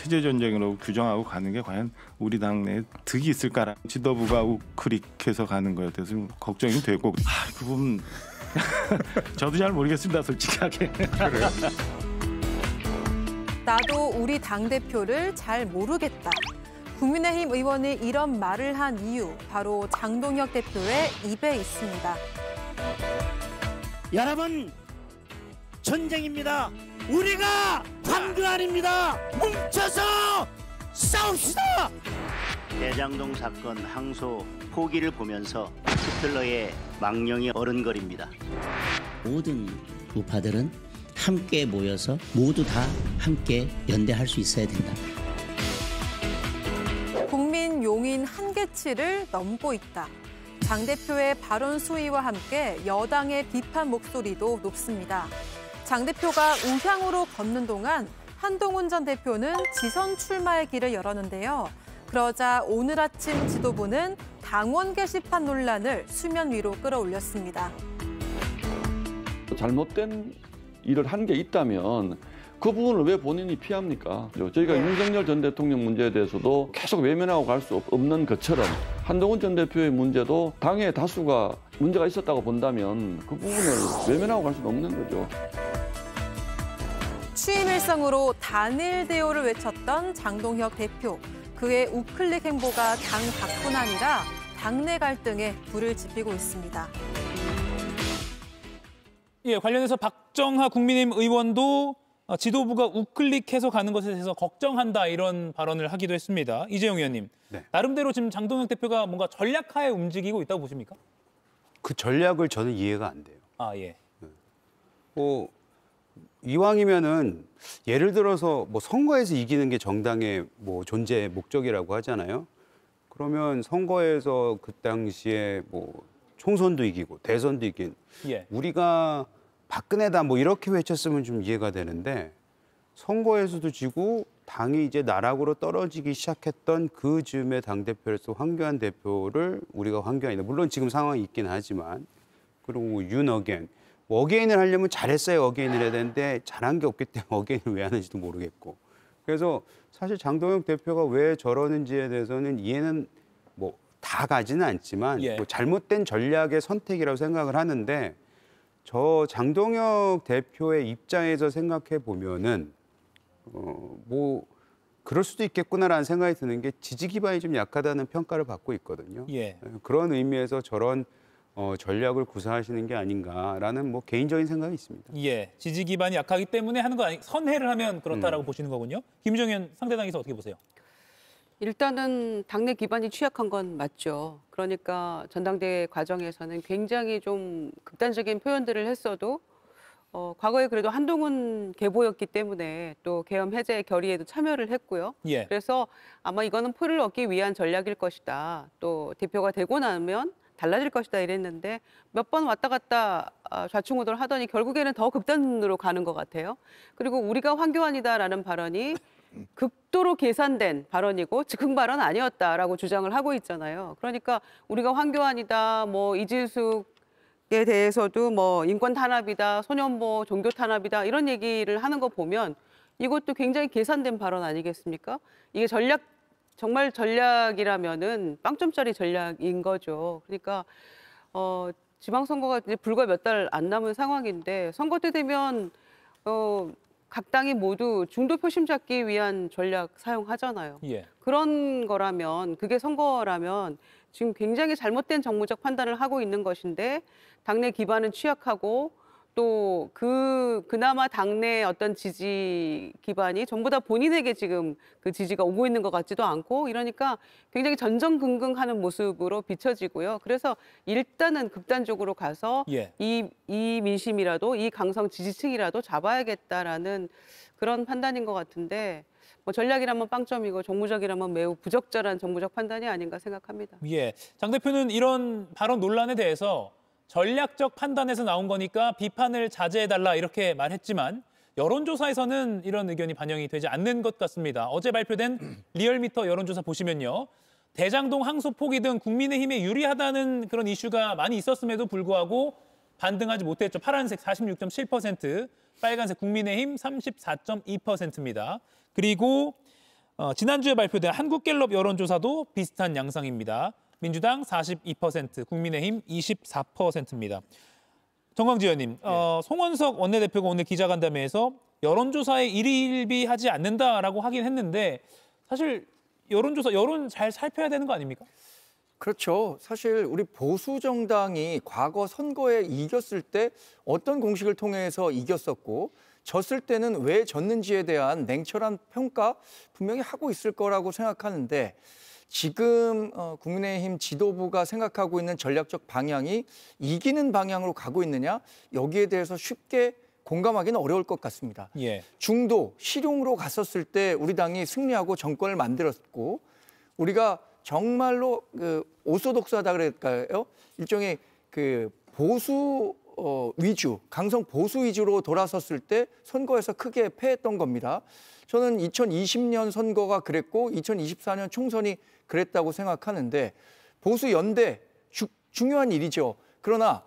체제 전쟁으로 규정하고 가는 게 과연 우리 당내에 득이 있을까라 지도부가 우클릭해서 가는 거에 대해서 걱정이 되고 그 부분 저도 잘 모르겠습니다, 솔직하게. 그래요? 나도 우리 당대표를 잘 모르겠다. 국민의힘 의원이 이런 말을 한 이유, 바로 장동혁 대표의 입에 있습니다. 여러분, 전쟁입니다. 우리가 황교 아닙니다. 뭉쳐서 싸웁시다. 대장동 사건 항소 포기를 보면서 히틀러의 망령이 어른거립니다. 모든 우파들은 함께 모여서 모두 다 함께 연대할 수 있어야 된다. 국민 용인 한계치를 넘고 있다. 장 대표의 발언 수위와 함께 여당의 비판 목소리도 높습니다. 장 대표가 우향으로 걷는 동안 한동훈 전 대표는 지선 출마의 길을 열었는데요. 그러자 오늘 아침 지도부는 당원 게시판 논란을 수면 위로 끌어올렸습니다. 잘못된 일을 한 게 있다면 그 부분을 왜 본인이 피합니까? 저희가 윤석열 전 대통령 문제에 대해서도 계속 외면하고 갈 수 없는 것처럼 한동훈 전 대표의 문제도 당의 다수가 문제가 있었다고 본다면 그 부분을 외면하고 갈 수는 없는 거죠. 취임 일성으로 단일 대우를 외쳤던 장동혁 대표. 그의 우클릭 행보가 당 밖뿐 아니라 당내 갈등에 불을 지피고 있습니다. 예, 관련해서 박정하 국민의힘 의원도 지도부가 우클릭해서 가는 것에 대해서 걱정한다 이런 발언을 하기도 했습니다. 이재용 의원님, 네. 나름대로 지금 장동혁 대표가 뭔가 전략하에 움직이고 있다고 보십니까? 그 전략을 저는 이해가 안 돼요. 아, 예. 이왕이면은 예를 들어서 선거에서 이기는 게 정당의 존재 목적이라고 하잖아요. 그러면 선거에서 그 당시에 총선도 이기고 대선도 이긴 우리가 박근혜다 이렇게 외쳤으면 좀 이해가 되는데 선거에서도 지고 당이 이제 나락으로 떨어지기 시작했던 그 즈음에 당대표로서 황교안 대표를 우리가 황교안이다. 물론 지금 상황이 있긴 하지만 그리고 윤어게인. 어게인을 하려면 잘했어야 어게인을 해야 되는데 잘한 게 없기 때문에 어게인을 왜 하는지도 모르겠고. 그래서 사실 장동혁 대표가 왜 저러는지에 대해서는 이해는 다 가지는 않지만 잘못된 전략의 선택이라고 생각을 하는데 저 장동혁 대표의 입장에서 생각해 보면은 그럴 수도 있겠구나라는 생각이 드는 게 지지 기반이 좀 약하다는 평가를 받고 있거든요. 그런 의미에서 저런 전략을 구사하시는 게 아닌가라는 개인적인 생각이 있습니다. 예, 지지 기반이 약하기 때문에 하는 거 선회를 하면 그렇다라고 보시는 거군요. 김정현 상대당에서 어떻게 보세요? 일단은 당내 기반이 취약한 건 맞죠. 그러니까 전당대회 과정에서는 굉장히 좀 극단적인 표현들을 했어도 과거에 그래도 한동훈 계보였기 때문에 또 계엄 해제 결의에도 참여를 했고요. 그래서 아마 이거는 표를 얻기 위한 전략일 것이다. 또 대표가 되고 나면 달라질 것이다 이랬는데 몇 번 왔다 갔다 좌충우돌 하더니 결국에는 더 극단으로 가는 것 같아요. 그리고 우리가 황교안이다라는 발언이 극도로 계산된 발언이고 즉흥 발언 아니었다라고 주장을 하고 있잖아요. 그러니까 우리가 황교안이다, 이질숙에 대해서도 인권 탄압이다, 소년보 종교 탄압이다 이런 얘기를 하는 거 보면 이것도 굉장히 계산된 발언 아니겠습니까? 이게 정말 전략이라면은 빵점짜리 전략인 거죠. 그러니까 지방선거가 이제 불과 몇 달 안 남은 상황인데 선거 때 되면 각 당이 모두 중도 표심 잡기 위한 전략 사용하잖아요. 그런 거라면 그게 선거라면 지금 굉장히 잘못된 정무적 판단을 하고 있는 것인데 당내 기반은 취약하고 또 그나마 당내 어떤 지지 기반이 전부 다 본인에게 지금 그 지지가 오고 있는 것 같지도 않고 이러니까 굉장히 전전긍긍하는 모습으로 비춰지고요. 그래서 일단은 극단적으로 가서 이 민심이라도 이 강성 지지층이라도 잡아야겠다라는 그런 판단인 것 같은데 전략이라면 빵점이고 정무적이라면 매우 부적절한 정무적 판단이 아닌가 생각합니다. 장 대표는 이런 발언 논란에 대해서 전략적 판단에서 나온 거니까 비판을 자제해달라 이렇게 말했지만 여론조사에서는 이런 의견이 반영이 되지 않는 것 같습니다. 어제 발표된 리얼미터 여론조사 보시면요. 대장동 항소 포기 등 국민의힘에 유리하다는 그런 이슈가 많이 있었음에도 불구하고 반등하지 못했죠. 파란색 46.7%, 빨간색 국민의힘 34.2%입니다. 그리고 지난주에 발표된 한국갤럽 여론조사도 비슷한 양상입니다. 민주당 42%, 국민의힘 24%입니다. 정광지 의원님, 송원석 원내대표가 오늘 기자간담회에서 여론조사에 일희일비하지 않는다라고 하긴 했는데 사실 여론 잘 살펴야 되는 거 아닙니까? 그렇죠. 사실 우리 보수 정당이 과거 선거에 이겼을 때 어떤 공식을 통해서 이겼었고 졌을 때는 왜 졌는지에 대한 냉철한 평가 분명히 하고 있을 거라고 생각하는데 지금 국민의힘 지도부가 생각하고 있는 전략적 방향이 이기는 방향으로 가고 있느냐 여기에 대해서 쉽게 공감하기는 어려울 것 같습니다. 예. 중도, 실용으로 갔었을 때 우리 당이 승리하고 정권을 만들었고 우리가 정말로 그 오소독스하다 그럴까요? 일종의 그 보수 위주, 강성 보수 위주로 돌아섰을 때 선거에서 크게 패했던 겁니다. 저는 2020년 선거가 그랬고 2024년 총선이 그랬다고 생각하는데 보수 연대 중요한 일이죠. 그러나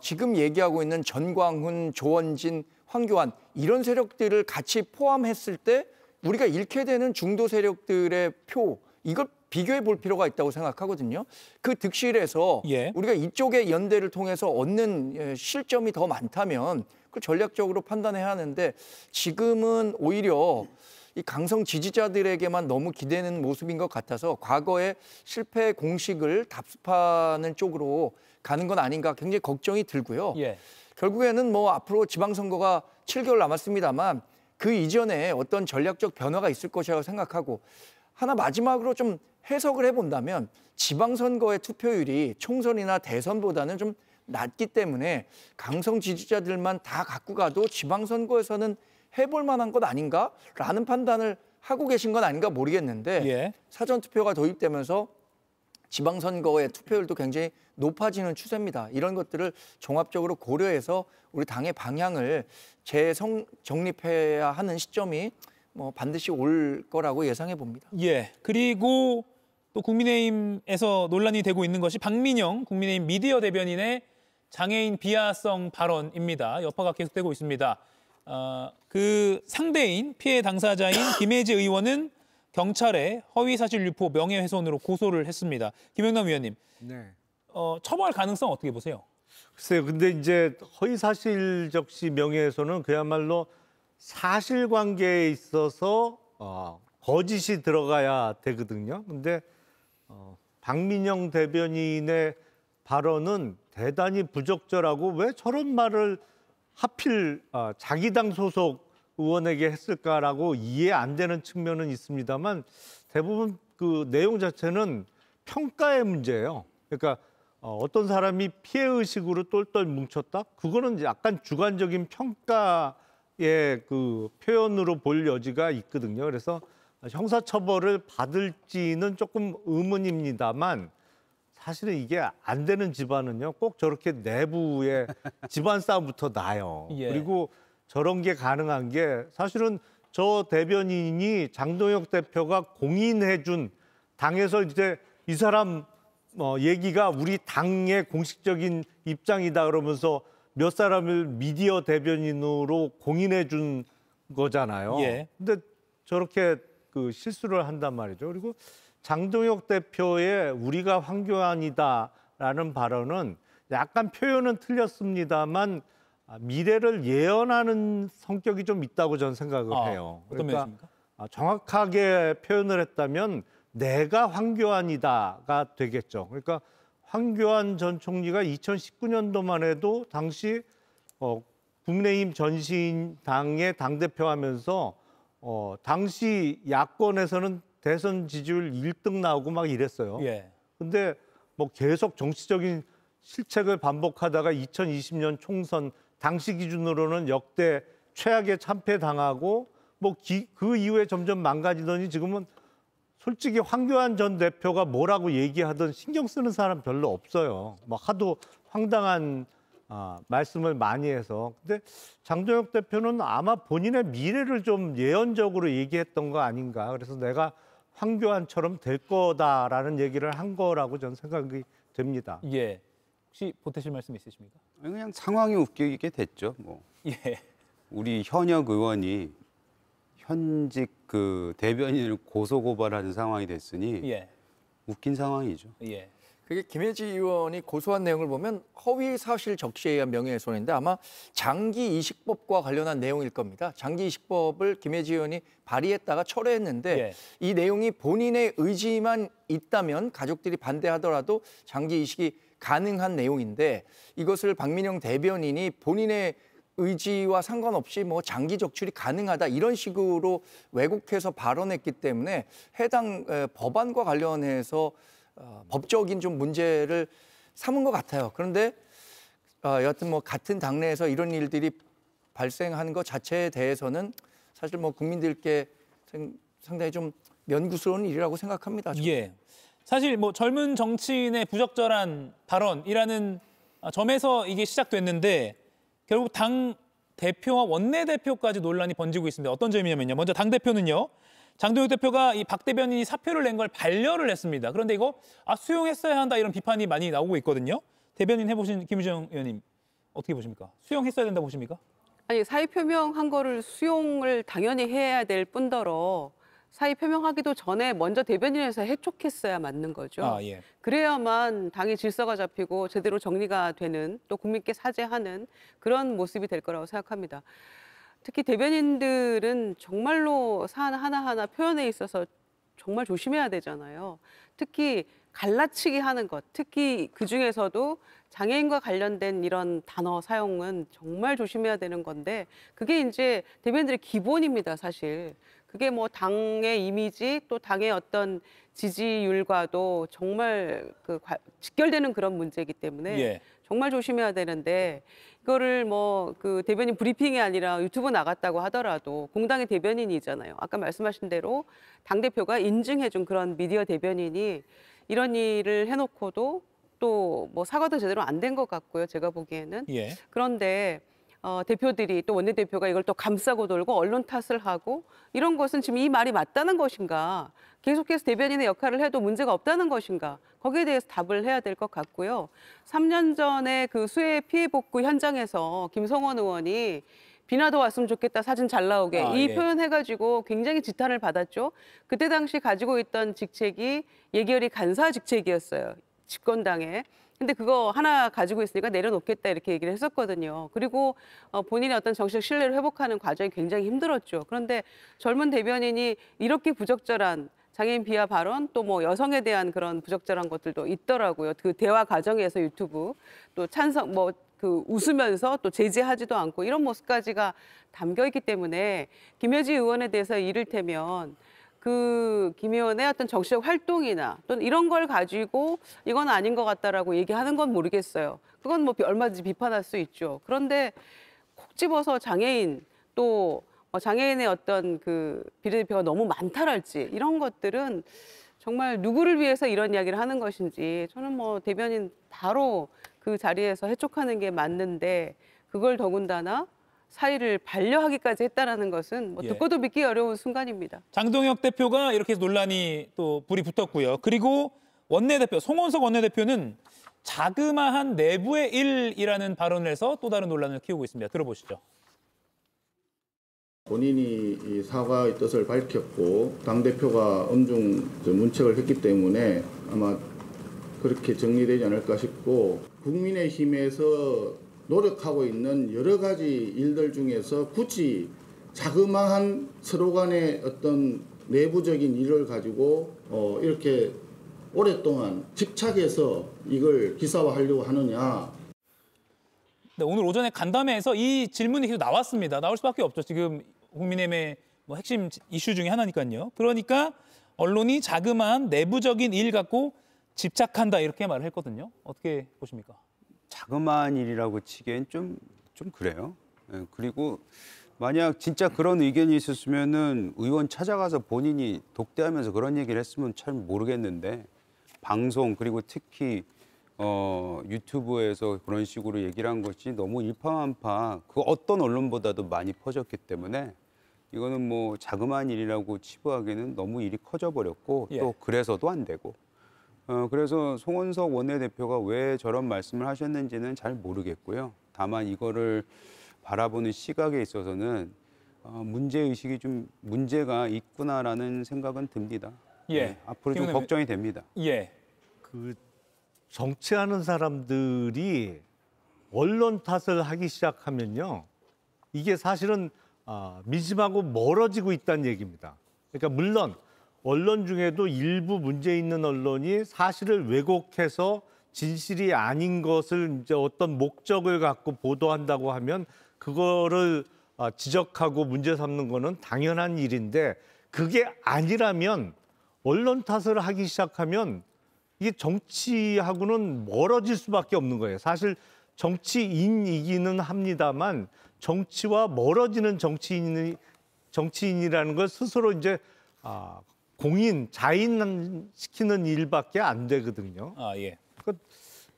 지금 얘기하고 있는 전광훈, 조원진, 황교안 이런 세력들을 같이 포함했을 때 우리가 잃게 되는 중도 세력들의 표 이걸 비교해 볼 필요가 있다고 생각하거든요. 그 득실에서 우리가 이쪽의 연대를 통해서 얻는 실점이 더 많다면 그걸 전략적으로 판단해야 하는데 지금은 오히려 이 강성 지지자들에게만 너무 기대는 모습인 것 같아서 과거의 실패 공식을 답습하는 쪽으로 가는 건 아닌가 굉장히 걱정이 들고요. 결국에는 뭐 앞으로 지방선거가 7개월 남았습니다만 그 이전에 어떤 전략적 변화가 있을 것이라고 생각하고 하나 마지막으로 좀 해석을 해본다면 지방선거의 투표율이 총선이나 대선보다는 좀 낮기 때문에 강성 지지자들만 다 갖고 가도 지방선거에서는 해볼 만한 것 아닌가라는 판단을 하고 계신 건 아닌가 모르겠는데 사전투표가 도입되면서 지방선거의 투표율도 굉장히 높아지는 추세입니다. 이런 것들을 종합적으로 고려해서 우리 당의 방향을 재정립해야 하는 시점이 뭐 반드시 올 거라고 예상해 봅니다. 그리고 또 국민의힘에서 논란이 되고 있는 것이 박민영 국민의힘 미디어 대변인의 장애인 비하성 발언입니다. 여파가 계속되고 있습니다. 그 상대인 피해 당사자인 김혜지 의원은 경찰에 허위사실 유포 명예훼손으로 고소를 했습니다. 김영남 위원님, 처벌 가능성 어떻게 보세요? 글쎄요, 근데 이제 허위사실적시 명예훼손은 그야말로 사실관계에 있어서 거짓이 들어가야 되거든요. 근데 박민영 대변인의 발언은 대단히 부적절하고 왜 저런 말을 하필 자기 당 소속 의원에게 했을까라고 이해 안 되는 측면은 있습니다만 대부분 그 내용 자체는 평가의 문제예요. 그러니까 어떤 사람이 피해의식으로 똘똘 뭉쳤다? 그거는 약간 주관적인 평가의 그 표현으로 볼 여지가 있거든요. 그래서 형사처벌을 받을지는 조금 의문입니다만 사실은 이게 안 되는 집안은요 꼭 저렇게 내부에 집안 싸움부터 나요. 그리고 저런 게 가능한 게 사실은 저 대변인이 장동혁 대표가 공인해준 당에서 이제 이 사람 얘기가 우리 당의 공식적인 입장이다 그러면서 몇 사람을 미디어 대변인으로 공인해준 거잖아요. 근데 저렇게 그 실수를 한단 말이죠. 그리고 장동혁 대표의 우리가 황교안이다라는 발언은 약간 표현은 틀렸습니다만 미래를 예언하는 성격이 좀 있다고 저는 생각을 해요. 어떤 면이십니까? 정확하게 표현을 했다면 내가 황교안이다가 되겠죠. 그러니까 황교안 전 총리가 2019년도만 해도 당시 국민의힘 전신당의 당대표 하면서 당시 야권에서는 대선 지지율 1등 나오고 막 이랬어요. 근데 뭐 계속 정치적인 실책을 반복하다가 2020년 총선 당시 기준으로는 역대 최악의 참패당하고 뭐 그 이후에 점점 망가지더니 지금은 솔직히 황교안 전 대표가 뭐라고 얘기하든 신경 쓰는 사람 별로 없어요. 뭐 하도 황당한 말씀을 많이 해서. 근데 장동혁 대표는 아마 본인의 미래를 좀 예언적으로 얘기했던 거 아닌가. 그래서 내가 황교안처럼 될 거다라는 얘기를 한 거라고 저는 생각이 됩니다. 혹시 보태실 말씀 있으십니까? 그냥 상황이 웃기게 됐죠. 뭐. 우리 현역 의원이 현직 그 대변인을 고소고발하는 상황이 됐으니 예. 웃긴 상황이죠. 예. 그게 김혜지 의원이 고소한 내용을 보면 허위 사실 적시에 의한 명예훼손인데 아마 장기 이식법과 관련한 내용일 겁니다. 장기 이식법을 김혜지 의원이 발의했다가 철회했는데 예. 이 내용이 본인의 의지만 있다면 가족들이 반대하더라도 장기 이식이 가능한 내용인데 이것을 박민영 대변인이 본인의 의지와 상관없이 뭐 장기 적출이 가능하다 이런 식으로 왜곡해서 발언했기 때문에 해당 법안과 관련해서 법적인 좀 문제를 삼은 것 같아요. 그런데 여하튼 뭐 같은 당내에서 이런 일들이 발생한 것 자체에 대해서는 사실 뭐 국민들께 상당히 좀 면구스러운 일이라고 생각합니다. 저는. 예. 사실 뭐 젊은 정치인의 부적절한 발언이라는 점에서 이게 시작됐는데 결국 당 대표와 원내대표까지 논란이 번지고 있습니다. 어떤 점이냐면요. 먼저 당 대표는요. 장동혁 대표가 이 박 대변인이 사표를 낸 걸 반려를 했습니다. 그런데 이거 수용했어야 한다 이런 비판이 많이 나오고 있거든요. 대변인 해보신 김유정 의원님 어떻게 보십니까? 수용했어야 된다고 보십니까? 아니 사의 표명한 거를 수용을 당연히 해야 될 뿐더러 사의 표명하기도 전에 먼저 대변인에서 해촉했어야 맞는 거죠. 예. 그래야만 당의 질서가 잡히고 제대로 정리가 되는 또 국민께 사죄하는 그런 모습이 될 거라고 생각합니다. 특히 대변인들은 정말로 사안 하나하나 표현에 있어서 정말 조심해야 되잖아요. 특히 갈라치기 하는 것, 특히 그중에서도 장애인과 관련된 이런 단어 사용은 정말 조심해야 되는 건데 그게 이제 대변인들의 기본입니다, 사실. 그게 뭐 당의 이미지 또 당의 어떤 지지율과도 정말 직결되는 그런 문제이기 때문에 예. 정말 조심해야 되는데 이거를 뭐 그 대변인 브리핑이 아니라 유튜브 나갔다고 하더라도 공당의 대변인이잖아요. 아까 말씀하신 대로 당대표가 인증해준 그런 미디어 대변인이 이런 일을 해놓고도 또 뭐 사과도 제대로 안 된 것 같고요. 제가 보기에는. 예. 그런데 대표들이 또 원내대표가 이걸 또 감싸고 돌고 언론 탓을 하고 이런 것은 지금 이 말이 맞다는 것인가? 계속해서 대변인의 역할을 해도 문제가 없다는 것인가? 거기에 대해서 답을 해야 될 것 같고요. 3년 전에 그 수해 피해 복구 현장에서 김성원 의원이 비나도 왔으면 좋겠다 사진 잘 나오게 이 예. 표현해가지고 굉장히 지탄을 받았죠. 그때 당시 가지고 있던 직책이 예결위 간사 직책이었어요. 집권당에. 근데 그거 하나 가지고 있으니까 내려놓겠다 이렇게 얘기를 했었거든요. 그리고 본인의 어떤 정치적 신뢰를 회복하는 과정이 굉장히 힘들었죠. 그런데 젊은 대변인이 이렇게 부적절한 장애인 비하 발언 또 뭐 여성에 대한 그런 부적절한 것들도 있더라고요. 그 대화 과정에서 유튜브 또 찬성 뭐 그 웃으면서 또 제지하지도 않고 이런 모습까지가 담겨 있기 때문에 김혜지 의원에 대해서 이를테면 그 김 의원의 어떤 정치적 활동이나 또는 이런 걸 가지고 이건 아닌 것 같다라고 얘기하는 건 모르겠어요. 그건 뭐 얼마든지 비판할 수 있죠. 그런데 콕 집어서 장애인 또 장애인의 어떤 그 비례대표가 너무 많다랄지 이런 것들은 정말 누구를 위해서 이런 이야기를 하는 것인지 저는 뭐 대변인 바로 그 자리에서 해촉하는 게 맞는데 그걸 더군다나 사의를 반려하기까지 했다라는 것은 뭐 예. 듣고도 믿기 어려운 순간입니다. 장동혁 대표가 이렇게 해서 논란이 또 불이 붙었고요. 그리고 원내대표 송원석 원내대표는 자그마한 내부의 일이라는 발언을 해서 또 다른 논란을 키우고 있습니다. 들어보시죠. 본인이 이 사과의 뜻을 밝혔고 당대표가 엄중 문책을 했기 때문에 아마 그렇게 정리되지 않을까 싶고 국민의힘에서 노력하고 있는 여러 가지 일들 중에서 굳이 자그마한 서로 간의 어떤 내부적인 일을 가지고 이렇게 오랫동안 집착해서 이걸 기사화하려고 하느냐. 네, 오늘 오전에 간담회에서 이 질문이 계속 나왔습니다. 나올 수밖에 없죠. 지금 국민의힘의 뭐 핵심 이슈 중에 하나니까요. 그러니까 언론이 자그마한 내부적인 일 갖고 집착한다 이렇게 말을 했거든요. 어떻게 보십니까? 자그마한 일이라고 치기엔 좀 그래요. 예, 그리고 만약 진짜 그런 의견이 있었으면은 의원 찾아가서 본인이 독대하면서 그런 얘기를 했으면 참 모르겠는데 방송 그리고 특히 유튜브에서 그런 식으로 얘기를 한 것이 너무 일파만파 그 어떤 언론보다도 많이 퍼졌기 때문에 이거는 뭐 자그마한 일이라고 치부하기에는 너무 일이 커져버렸고 예. 또 그래서도 안 되고 그래서 송원석 원내대표가 왜 저런 말씀을 하셨는지는 잘 모르겠고요. 다만 이거를 바라보는 시각에 있어서는 문제 의식이 좀 문제가 있구나라는 생각은 듭니다. 예. 네, 앞으로 좀 걱정이 됩니다. 예. 그 정치하는 사람들이 언론 탓을 하기 시작하면요, 이게 사실은 민심하고 멀어지고 있다는 얘기입니다. 그러니까 물론 언론 중에도 일부 문제 있는 언론이 사실을 왜곡해서 진실이 아닌 것을 이제 어떤 목적을 갖고 보도한다고 하면 그거를 지적하고 문제 삼는 거는 당연한 일인데, 그게 아니라면 언론 탓을 하기 시작하면 이게 정치하고는 멀어질 수밖에 없는 거예요. 사실 정치인이기는 합니다만 정치와 멀어지는 정치인이라는 걸 스스로 이제 자인시키는 일밖에 안 되거든요. 예. 그러니까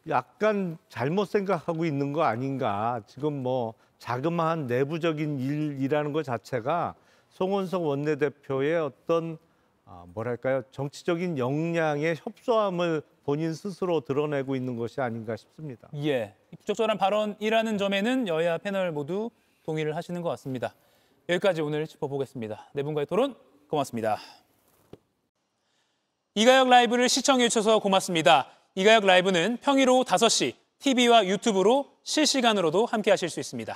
약간 잘못 생각하고 있는 거 아닌가. 지금 뭐 자그마한 내부적인 일이라는 것 자체가 송원석 원내대표의 어떤 뭐랄까요, 정치적인 역량의 협소함을 본인 스스로 드러내고 있는 것이 아닌가 싶습니다. 예, 부적절한 발언이라는 점에는 여야 패널 모두 동의를 하시는 것 같습니다. 여기까지 오늘 짚어보겠습니다. 네 분과의 토론 고맙습니다. 이가혁 라이브를 시청해 주셔서 고맙습니다. 이가혁 라이브는 평일 오후 5시 TV와 유튜브로 실시간으로도 함께 하실 수 있습니다.